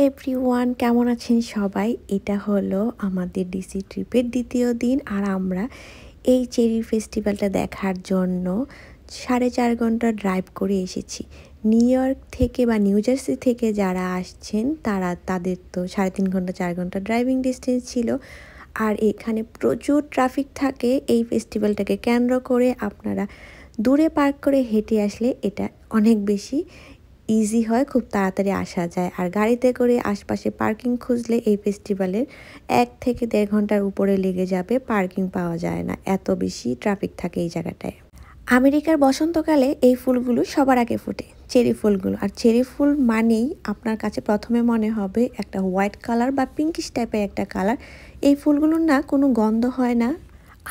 Everyone, কেমন আছেন সবাই? এটা হলো আমাদের ডিসি ট্রিপের দ্বিতীয় দিন আর আমরা এই চেরি ফেস্টিভ্যালটা দেখার জন্য 4.5 ঘন্টা ড্রাইভ করে এসেছি। নিউ ইয়র্ক থেকে বা নিউ জার্সি থেকে যারা আসছেন তাদের তো 3.5 ঘন্টা 4 ঘন্টা ড্রাইভিং ডিস্টেন্স ছিল। আর এখানে প্রচুর ট্রাফিক থাকে। এই ফেস্টিভ্যালটাকে কেন্দ্র করে আপনারা দূরে পার্ক করে হেঁটে আসলে এটা অনেক বেশি ইজি হয়, খুব তাড়াতাড়ি আসা যায়। আর গাড়িতে করে আশপাশে পার্কিং খুঁজলে এই ফেস্টিভ্যালের 1 থেকে 1.5 ঘন্টার উপরে লেগে যাবে, পার্কিং পাওয়া যায় না, এত বেশি ট্রাফিক থাকে এই জায়গাটায়। আমেরিকার বসন্তকালে এই ফুলগুলো সবার আগে ফোটে, চেরি ফুলগুলো। আর চেরি ফুল মানেই আপনার কাছে প্রথমে মনে হবে একটা হোয়াইট কালার বা পিঙ্কিশ টাইপের একটা কালার। এই ফুলগুলোর না কোনো গন্ধ হয় না।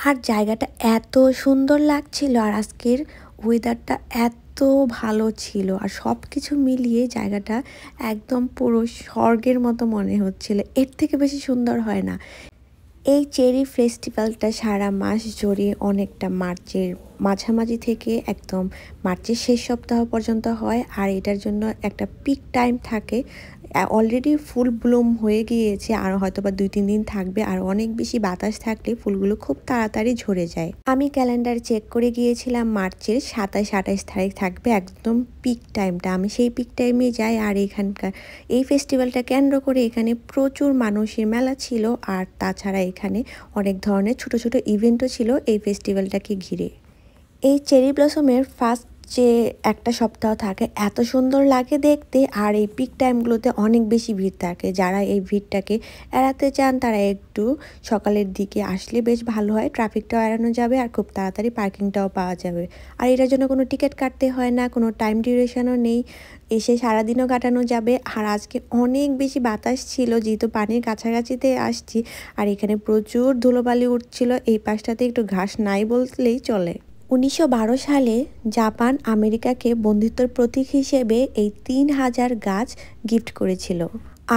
আর জায়গাটা এত সুন্দর লাগছিল, আর আজকের ওয়েদারটা এত ভালো ছিল, আর সব কিছু মিলিয়ে জায়গাটা একদম পুরো স্বর্গের মতো মনে হচ্ছিল। এর থেকে বেশি সুন্দর হয় না। এই চেরি ফেস্টিভ্যালটা সারা মাস জুড়ে অনেকটা মার্চের মাঝামাঝি থেকে একদম মার্চের শেষ সপ্তাহ পর্যন্ত হয়। আর এটার জন্য একটা পিক টাইম থাকে। অলরেডি ফুল ব্লুম হয়ে গিয়েছে, আর হয়তো বা 2-3 দিন থাকবে। আর অনেক বেশি বাতাস থাকলে ফুলগুলো খুব তাড়াতাড়ি ঝরে যায়। আমি ক্যালেন্ডার চেক করে গিয়েছিলাম, মার্চের 27-28 তারিখ থাকবে একদম পিক টাইমটা। আমি সেই পিক টাইমে যাই। আর এখানকার এই ফেস্টিভ্যালটা কেন্দ্র করে এখানে প্রচুর মানুষের মেলা ছিল। আর তাছাড়া এখানে অনেক ধরনের ছোট ছোট ইভেন্টও ছিল এই ফেস্টিভ্যালটাকে ঘিরে। এই চেরি ব্লসমের ফার্স্ট যে একটা সপ্তাহ থাকে এত সুন্দর লাগে দেখতে। আর এই পিক টাইমগুলোতে অনেক বেশি ভিড় থাকে। যারা এই ভিড়টাকে এড়াতে চান তারা একটু সকালের দিকে আসলে বেশ ভালো হয়, ট্রাফিকটাও এড়ানো যাবে আর খুব তাড়াতাড়ি পার্কিংটাও পাওয়া যাবে। আর এটার জন্য কোনো টিকিট কাটতে হয় না, কোনো টাইম ডিউরেশনও নেই, এসে সারাদিনও কাটানো যাবে। আর আজকে অনেক বেশি বাতাস ছিল, যেহেতু পানির কাছাকাছিতে আসছি। আর এখানে প্রচুর ধুলোবালি উঠছিল, এই পাশটাতে একটু ঘাস নাই বললেই চলে। 1912 সালে জাপান আমেরিকাকে বন্ধুত্বের প্রতীক হিসেবে এই 3000 গাছ গিফট করেছিল।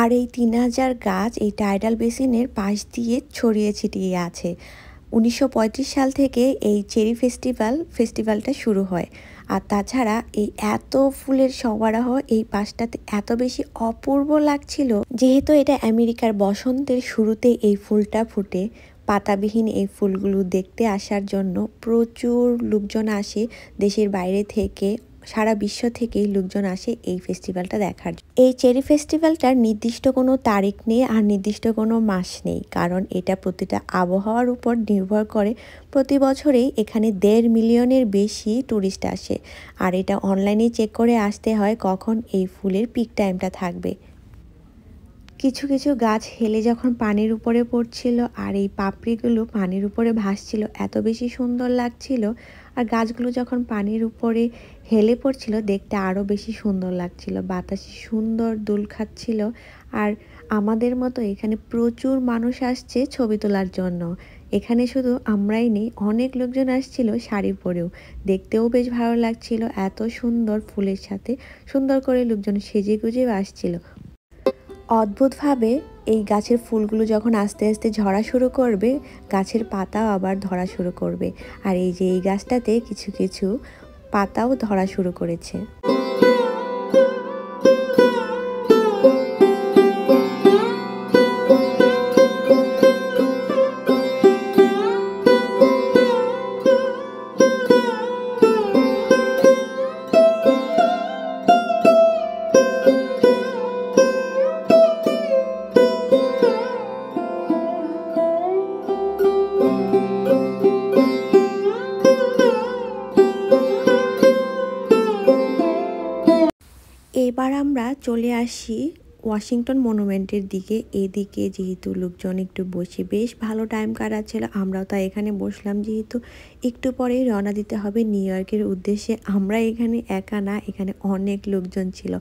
আর এই 3000 গাছ এই টাইডাল বেসিনের পাশ দিয়ে ছড়িয়ে ছিটিয়ে আছে। 1935 সাল থেকে এই চেরি ফেস্টিভ্যালটা শুরু হয়। আর তাছাড়া এই এত ফুলের সমারোহ এই পাশটাতে এত বেশি অপূর্ব লাগছিল, যেহেতু এটা আমেরিকার বসন্তের শুরুতে এই ফুলটা ফুটে। পাতাবিহীন এই ফুলগুলো দেখতে আসার জন্য প্রচুর লোকজন আসে, দেশের বাইরে থেকে, সারা বিশ্ব থেকেই লোকজন আসে এই ফেস্টিভ্যালটা দেখার। এই চেরি ফেস্টিভ্যালটার নির্দিষ্ট কোনো তারিখ নেই আর নির্দিষ্ট কোনো মাস নেই, কারণ এটা প্রতিটা আবহাওয়ার উপর নির্ভর করে। প্রতি বছরেই এখানে 1.5 মিলিয়নের বেশি ট্যুরিস্ট আসে। আর এটা অনলাইনে চেক করে আসতে হয় কখন এই ফুলের পিক টাইমটা থাকবে। কিছু কিছু গাছ হেলে যখন পানির উপরে পড়ছিল আর এই পাপড়িগুলো পানির উপরে ভাসছিল, এত বেশি সুন্দর লাগছিল। আর গাছগুলো যখন পানির উপরে হেলে পড়ছিল দেখতে আরও বেশি সুন্দর লাগছিল, বাতাসে সুন্দর দোল খাচ্ছিল। আর আমাদের মতো এখানে প্রচুর মানুষ আসছে ছবি তোলার জন্য। এখানে শুধু আমরাই নেই, অনেক লোকজন আসছিল শাড়ি পরেও, দেখতেও বেশ ভালো লাগছিল। এত সুন্দর ফুলের সাথে সুন্দর করে লোকজন সেজে গুজেও আসছিল। অদ্ভুতভাবে এই গাছের ফুলগুলো যখন আস্তে আস্তে ঝরা শুরু করবে, গাছের পাতাও আবার ধরা শুরু করবে। আর এই যে এই গাছটাতে কিছু কিছু পাতাও ধরা শুরু করেছে। এবার আমরা চলে আসি ওয়াশিংটন মনুমেন্টের দিকে। এদিকে যেহেতু লোকজন একটু বসে বেশ ভালো টাইম কাটাচ্ছিল, আমরাও তাই এখানে বসলাম, যেহেতু একটু পরেই রওনা দিতে হবে নিউ ইয়র্কের উদ্দেশ্যে। আমরা এখানে একা না, এখানে অনেক লোকজন ছিল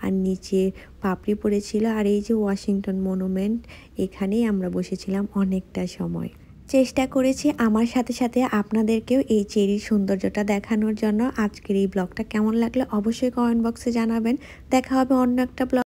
আর নিচে পাপড়ি পড়েছিল। আর এই যে ওয়াশিংটন মনুমেন্ট, এখানেই আমরা বসেছিলাম অনেকটা সময়। চেষ্টা করেছি আমার সাথে সাথে আপনাদেরকেও এই চেরির সৌন্দর্যটা দেখানোর জন্য। আজকের এই ব্লগটা কেমন লাগলো অবশ্যই কমেন্ট বক্সে জানাবেন। দেখা হবে অন্য একটা ব্লগ।